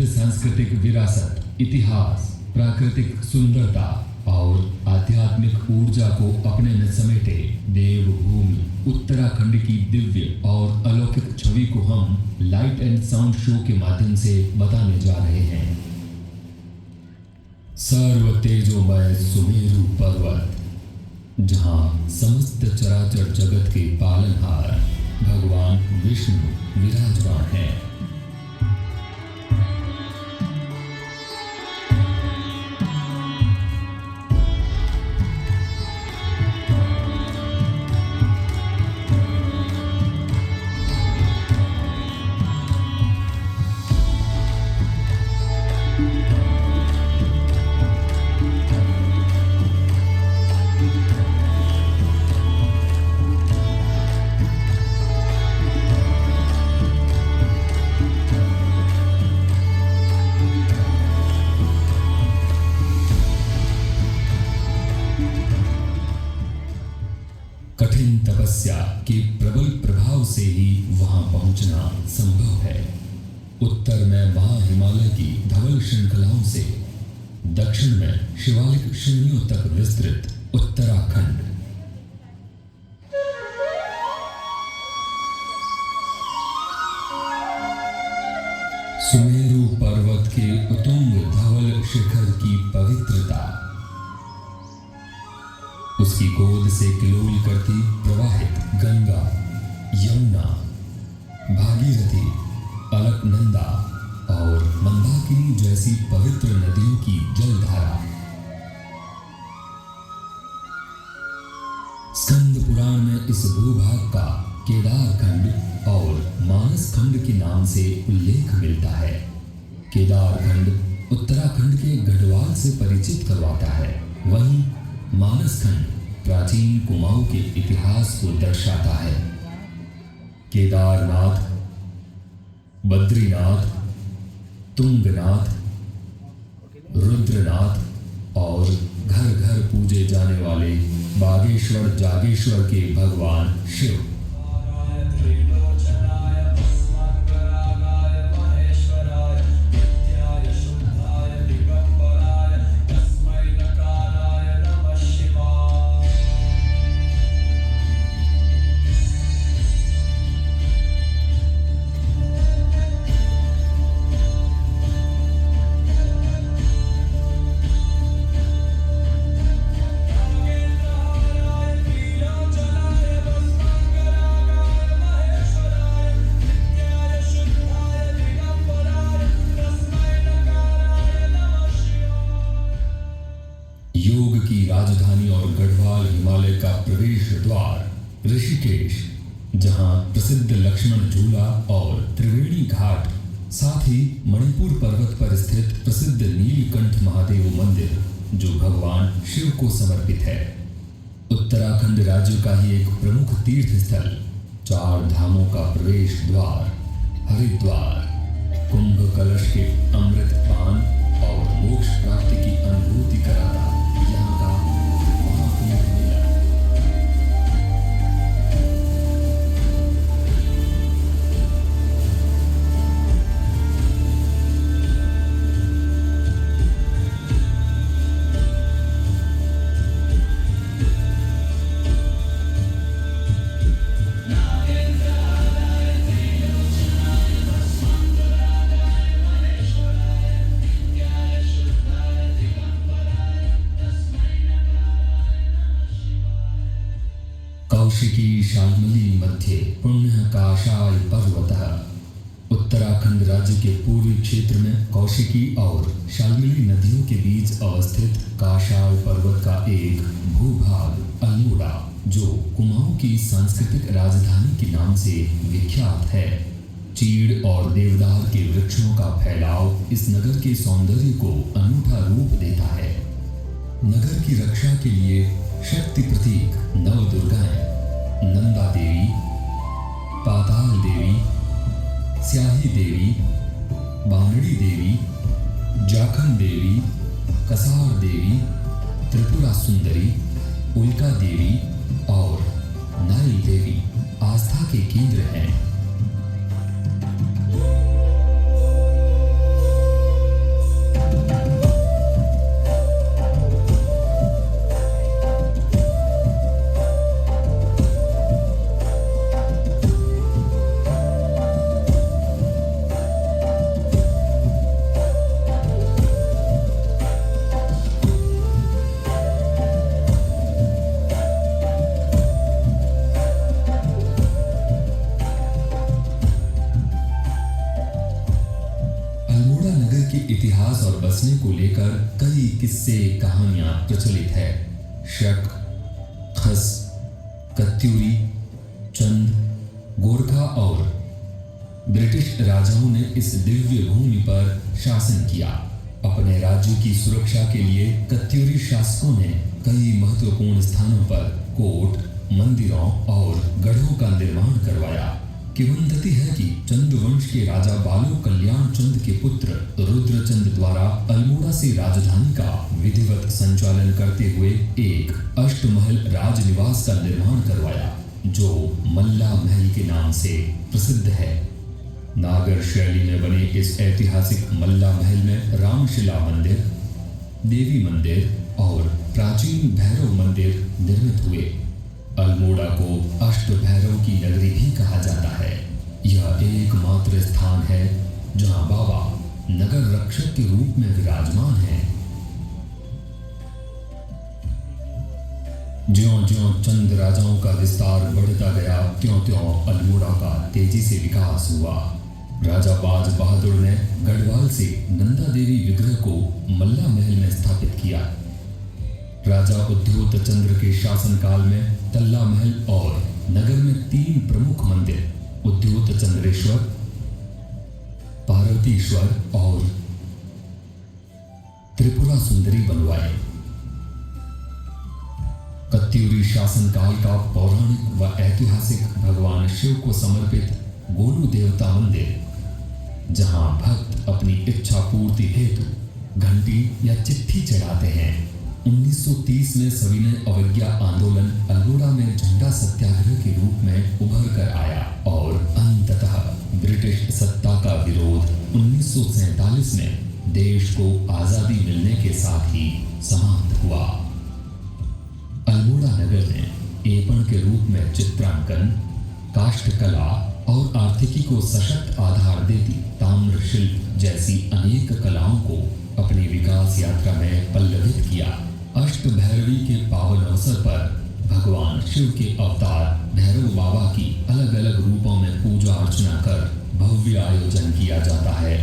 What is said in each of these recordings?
सांस्कृतिक विरासत, इतिहास, प्राकृतिक सुंदरता और आध्यात्मिक ऊर्जा को अपने में समेटे देवभूमि उत्तराखंड की दिव्य और अलौकिक छवि को हम लाइट एंड साउंड शो के माध्यम से बताने जा रहे हैं। सर्व तेजोमय सुमेरु पर्वत, जहां समस्त चराचर जगत के पालनहार भगवान विष्णु विराजमान हैं। के प्रबल प्रभाव से ही वहां पहुंचना संभव है। उत्तर में महा हिमालय की धवल श्रृंखलाओं से दक्षिण में शिवालिक श्रेणियों तक विस्तृत उत्तराखंड, सुमेरु पर्वत के उत्तुंग धवल शिखर की पवित्रता, उसकी गोद से किलोल करती प्रवाहित गंगा, यमुना, भागीरथी, अलकनंदा और मंदाकिनी जैसी पवित्र नदियों की जलधारा, स्कंद पुराण में इस भूभाग का केदार खंड और मानस खंड के नाम से उल्लेख मिलता है। केदार खंड उत्तराखंड के गढ़वाल से परिचित करवाता है, वहीं मानस खंड प्राचीन कुमाऊं के इतिहास को दर्शाता है। केदारनाथ, बद्रीनाथ, तुंगनाथ, रुद्रनाथ और घर घर पूजे जाने वाले बागेश्वर जागेश्वर के भगवान शिव। योग की राजधानी और गढ़वाल हिमालय का प्रवेश द्वार ऋषिकेश, जहां प्रसिद्ध लक्ष्मण झूला और त्रिवेणी घाट, साथ ही मणिपुर पर्वत पर स्थित प्रसिद्ध नीलकंठ महादेव मंदिर जो भगवान शिव को समर्पित है। उत्तराखंड राज्य का ही एक प्रमुख तीर्थ स्थल, 4 धामों का प्रवेश द्वार हरिद्वार, कुंभ कलश के अमृत पान और मोक्ष प्राप्ति की अनुभूति कराता यहाँ का महाकुंभ मेला। कौशिकी शाल्मली मध्ये पुण्य काशाय पर्वतः। उत्तराखंड राज्य के पूर्वी क्षेत्र में कौशिकी और शाल्मली नदियों के बीच अवस्थित काशाय पर्वत का एक भूभाग अल्मोड़ा, जो कुमाऊं की सांस्कृतिक राजधानी के नाम से विख्यात है। चीड़ और देवदार के वृक्षों का फैलाव इस नगर के सौंदर्य को अनूठा रूप देता है। नगर की रक्षा के लिए शक्ति प्रतीक नवदुर्गाएं नंदा देवी, पाताल देवी, स्याही देवी, बानड़ी देवी, जाखन देवी, कसार देवी, त्रिपुरा सुंदरी, उल्का देवी और नाइल देवी आस्था के केंद्र हैं। इतिहास और बसने को लेकर कई किस्से कहानियां प्रचलित है। शक, खस, कत्यूरी, चंद, गोरखा और ब्रिटिश राजाओं ने इस दिव्य भूमि पर शासन किया। अपने राज्य की सुरक्षा के लिए कत्यूरी शासकों ने कई महत्वपूर्ण स्थानों पर कोट, मंदिरों और गढ़ों का निर्माण करवाया। किंवदंती है कि चंद वंश के राजा बालो कल्याण चंद के पुत्र रुद्रचंद द्वारा अल्मोड़ा से राजधानी का विधिवत संचालन करते हुए एक अष्टमहल राजनिवास का निर्माण करवाया, जो मल्ला महल के नाम से प्रसिद्ध है। नागर शैली में बने इस ऐतिहासिक मल्ला महल में रामशिला मंदिर, देवी मंदिर और प्राचीन भैरव मंदिर निर्मित हुए। अल्मोड़ा को अष्ट भैरव की नगरी भी कहा जाता है। यह एकमात्र स्थान है जहां बाबा नगर रक्षक के रूप में विराजमान हैं। ज्यों-ज्यों चंद राजाओं का विस्तार बढ़ता गया, त्यों-त्यों अल्मोड़ा का तेजी से विकास हुआ। राजा बाज बहादुर ने गढ़वाल से नंदा देवी विग्रह को मल्ला महल में स्थापित किया। राजा उद्योत चंद्र के शासनकाल में तल्ला महल और नगर में 3 प्रमुख मंदिर उद्योत चंद्रेश्वर, पार्वतीश्वर और त्रिपुरा सुंदरी बनवाए। कत्यूरी शासनकाल का पौराणिक व ऐतिहासिक भगवान शिव को समर्पित गोलू देवता मंदिर, जहां भक्त अपनी इच्छा पूर्ति हेतु घंटी या चिट्ठी चढ़ाते हैं। 1930 में सविनय अवज्ञा आंदोलन अल्मोड़ा में झंडा सत्याग्रह के रूप में उभर कर आया और अंततः ब्रिटिश सत्ता का विरोध 1947 में देश को आजादी मिलने के साथ ही समाप्त हुआ। अल्मोड़ा नगर ने एपण के रूप में चित्रांकन, काष्ठकला और आर्थिकी को सशक्त आधार देती ताम्र शिल्प जैसी अनेक कलाओं को अपनी विकास यात्रा में पल्लवित किया। अष्ट भैरवी के पावन अवसर पर भगवान शिव के अवतार भैरव बाबा की अलग अलग रूपों में पूजा अर्चना कर भव्य आयोजन किया जाता है।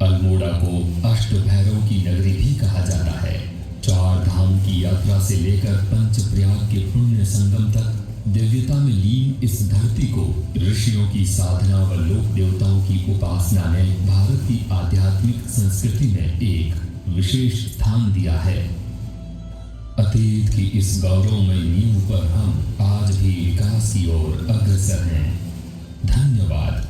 अल्मोड़ा को अष्ट भैरव की नगरी भी कहा जाता है। 4 धाम की यात्रा से लेकर पंचप्रयाग के पुण्य संगम तक दिव्यता में लीन इस धरती को ऋषियों की साधना व लोक देवताओं की उपासना ने भारत की आध्यात्मिक संस्कृति में एक विशेष स्थान दिया है। अतीत की इस गौरवमय नींव पर हम आज भी विकास की ओर अग्रसर हैं। धन्यवाद।